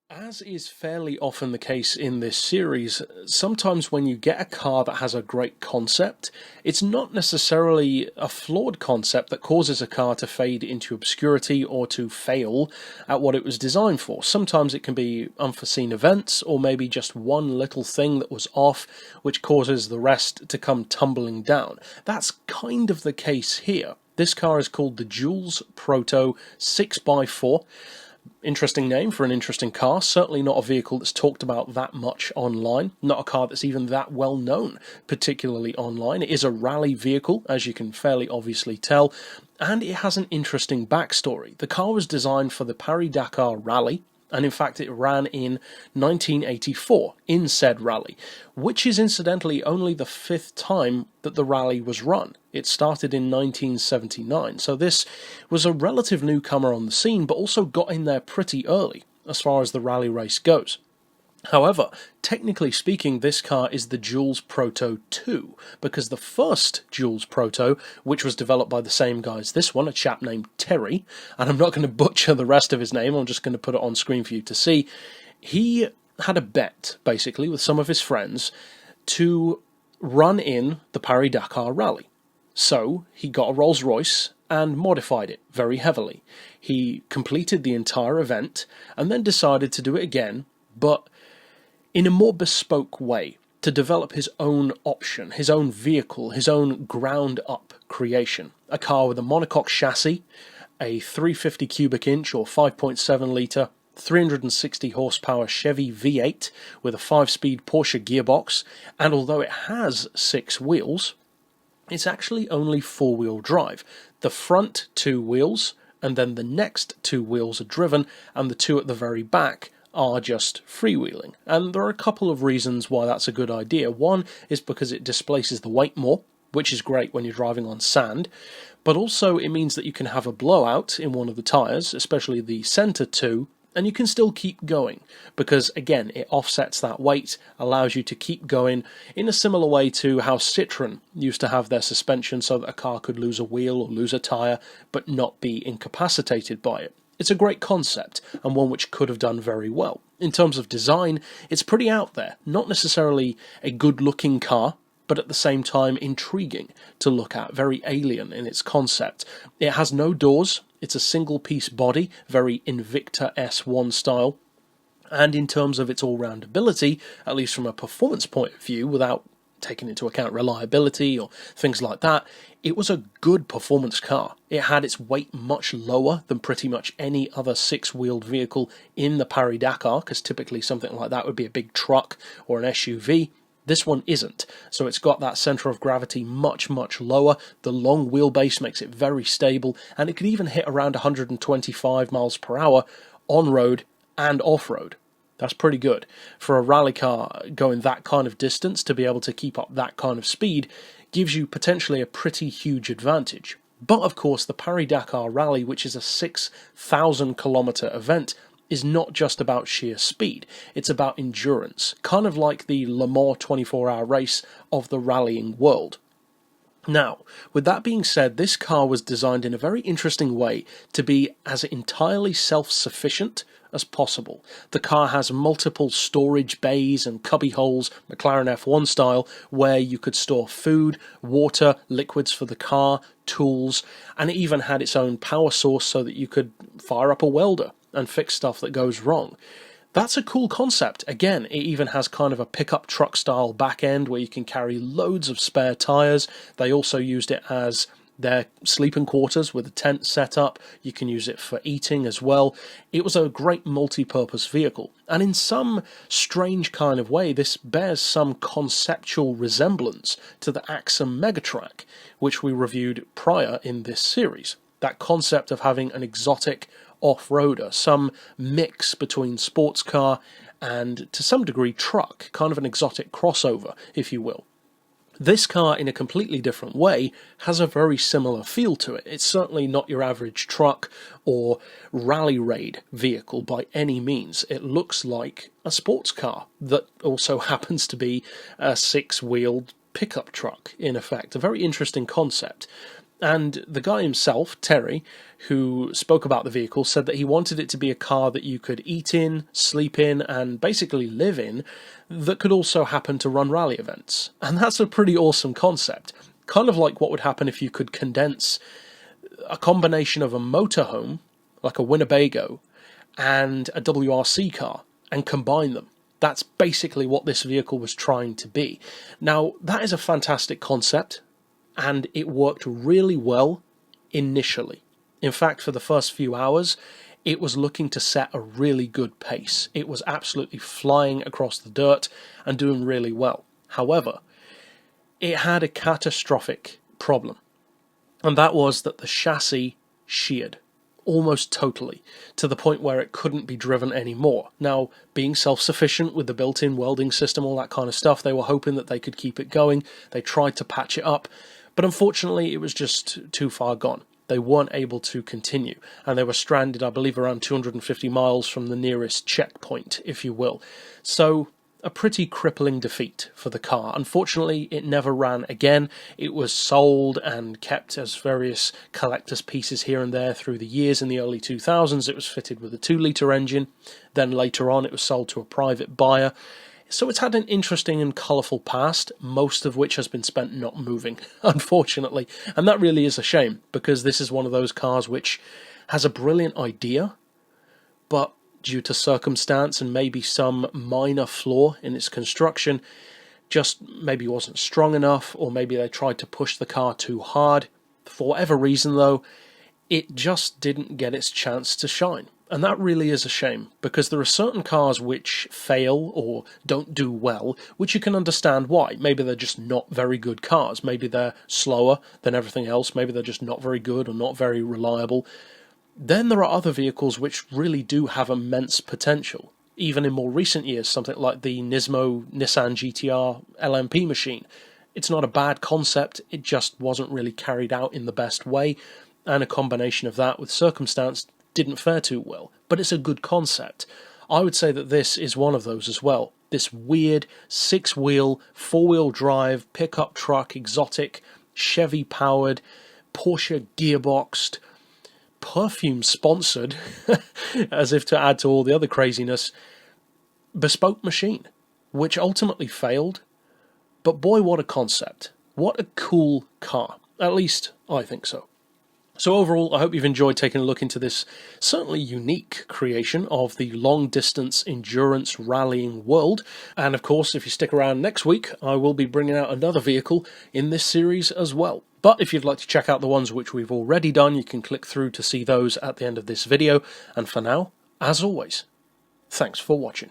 As is fairly often the case in this series, sometimes when you get a car that has a great concept, it's not necessarily a flawed concept that causes a car to fade into obscurity or to fail at what it was designed for. Sometimes it can be unforeseen events, or maybe just one little thing that was off, which causes the rest to come tumbling down. That's kind of the case here. This car is called the Jules Proto 6x4. Interesting name for an interesting car, certainly not a vehicle that's talked about that much online, not a car that's even that well known, particularly online. It is a rally vehicle, as you can fairly obviously tell, and it has an interesting backstory. The car was designed for the Paris-Dakar rally, and in fact it ran in 1984 in said rally, which is incidentally only the fifth time that the rally was run. It started in 1979, so this was a relative newcomer on the scene, but also got in there pretty early as far as the rally race goes. However, technically speaking, this car is the Jules Proto 2, because the first Jules Proto, which was developed by the same guy as this one, a chap named Terry, and I'm not going to butcher the rest of his name, I'm just going to put it on screen for you to see, he had a bet, basically, with some of his friends to run in the Paris-Dakar rally. So, he got a Rolls-Royce and modified it very heavily. He completed the entire event, and then decided to do it again, but in a more bespoke way, to develop his own option, his own vehicle, his own ground-up creation. A car with a monocoque chassis, a 350 cubic inch or 5.7 litre, 360 horsepower Chevy V8 with a 5-speed Porsche gearbox, and although it has 6 wheels, it's actually only 4-wheel drive. The front 2 wheels, and then the next 2 wheels are driven, and the 2 at the very back are just freewheeling. And there are a couple of reasons why that's a good idea. One is because it displaces the weight more, which is great when you're driving on sand, but also it means that you can have a blowout in one of the tyres, especially the centre 2, and you can still keep going, because again, it offsets that weight, allows you to keep going in a similar way to how Citroën used to have their suspension so that a car could lose a wheel or lose a tyre, but not be incapacitated by it. It's a great concept, and one which could have done very well. In terms of design, it's pretty out there. Not necessarily a good-looking car, but at the same time intriguing to look at, very alien in its concept. It has no doors, it's a single-piece body, very Invicta S1 style, and in terms of its all-round ability, at least from a performance point of view, without taking into account reliability or things like that, it was a good performance car. It had its weight much lower than pretty much any other 6-wheeled vehicle in the Paris-Dakar, because typically something like that would be a big truck or an SUV. This one isn't, so it's got that centre of gravity much, much lower. The long wheelbase makes it very stable, and it could even hit around 125 miles per hour on-road and off-road. That's pretty good. For a rally car going that kind of distance, to be able to keep up that kind of speed gives you potentially a pretty huge advantage. But of course, the Paris-Dakar Rally, which is a 6,000 kilometre event, is not just about sheer speed. It's about endurance, kind of like the Le Mans 24-hour race of the rallying world. Now, with that being said, this car was designed in a very interesting way to be as entirely self-sufficient as possible. The car has multiple storage bays and cubby holes, McLaren F1 style, where you could store food, water, liquids for the car, tools, and it even had its own power source so that you could fire up a welder and fix stuff that goes wrong. That's a cool concept. Again, it even has kind of a pickup truck style back end where you can carry loads of spare tyres. They also used it as their sleeping quarters with a tent set up. You can use it for eating as well. It was a great multi-purpose vehicle. And in some strange kind of way, this bears some conceptual resemblance to the Axum Megatrack, which we reviewed prior in this series. That concept of having an exotic off-roader, some mix between sports car and, to some degree, truck, kind of an exotic crossover, if you will. This car, in a completely different way, has a very similar feel to it. It's certainly not your average truck or rally raid vehicle by any means. It looks like a sports car that also happens to be a 6-wheeled pickup truck, in effect. A very interesting concept. And the guy himself, Terry, who spoke about the vehicle, said that he wanted it to be a car that you could eat in, sleep in, and basically live in, that could also happen to run rally events. And that's a pretty awesome concept. Kind of like what would happen if you could condense a combination of a motorhome, like a Winnebago, and a WRC car, and combine them. That's basically what this vehicle was trying to be. Now, that is a fantastic concept, and it worked really well initially. In fact, for the first few hours, it was looking to set a really good pace. It was absolutely flying across the dirt and doing really well. However, it had a catastrophic problem, and that was that the chassis sheared almost totally, to the point where it couldn't be driven anymore. Now, being self-sufficient with the built-in welding system, all that kind of stuff, they were hoping that they could keep it going. They tried to patch it up, but unfortunately it was just too far gone. They weren't able to continue, and they were stranded, I believe, around 250 miles from the nearest checkpoint, if you will. So, a pretty crippling defeat for the car. Unfortunately, it never ran again. It was sold and kept as various collector's pieces here and there through the years. In the early 2000s, it was fitted with a 2-litre engine. Then later on, it was sold to a private buyer. So it's had an interesting and colourful past, most of which has been spent not moving, unfortunately. And that really is a shame, because this is one of those cars which has a brilliant idea, but due to circumstance and maybe some minor flaw in its construction, just maybe wasn't strong enough, or maybe they tried to push the car too hard. For whatever reason, though, it just didn't get its chance to shine. And that really is a shame, because there are certain cars which fail or don't do well, which you can understand why. Maybe they're just not very good cars. Maybe they're slower than everything else. Maybe they're just not very good or not very reliable. Then there are other vehicles which really do have immense potential. Even in more recent years, something like the Nismo Nissan GTR LMP machine. It's not a bad concept, it just wasn't really carried out in the best way, and a combination of that with circumstance didn't fare too well. But it's a good concept. I would say that this is one of those as well. This weird 6-wheel, 4-wheel drive, pickup truck, exotic, Chevy-powered, Porsche gearboxed, perfume-sponsored, as if to add to all the other craziness, bespoke machine, which ultimately failed. But boy, what a concept. What a cool car. At least, I think so. So overall, I hope you've enjoyed taking a look into this certainly unique creation of the long-distance endurance rallying world. And of course, if you stick around next week, I will be bringing out another vehicle in this series as well. But if you'd like to check out the ones which we've already done, you can click through to see those at the end of this video. And for now, as always, thanks for watching.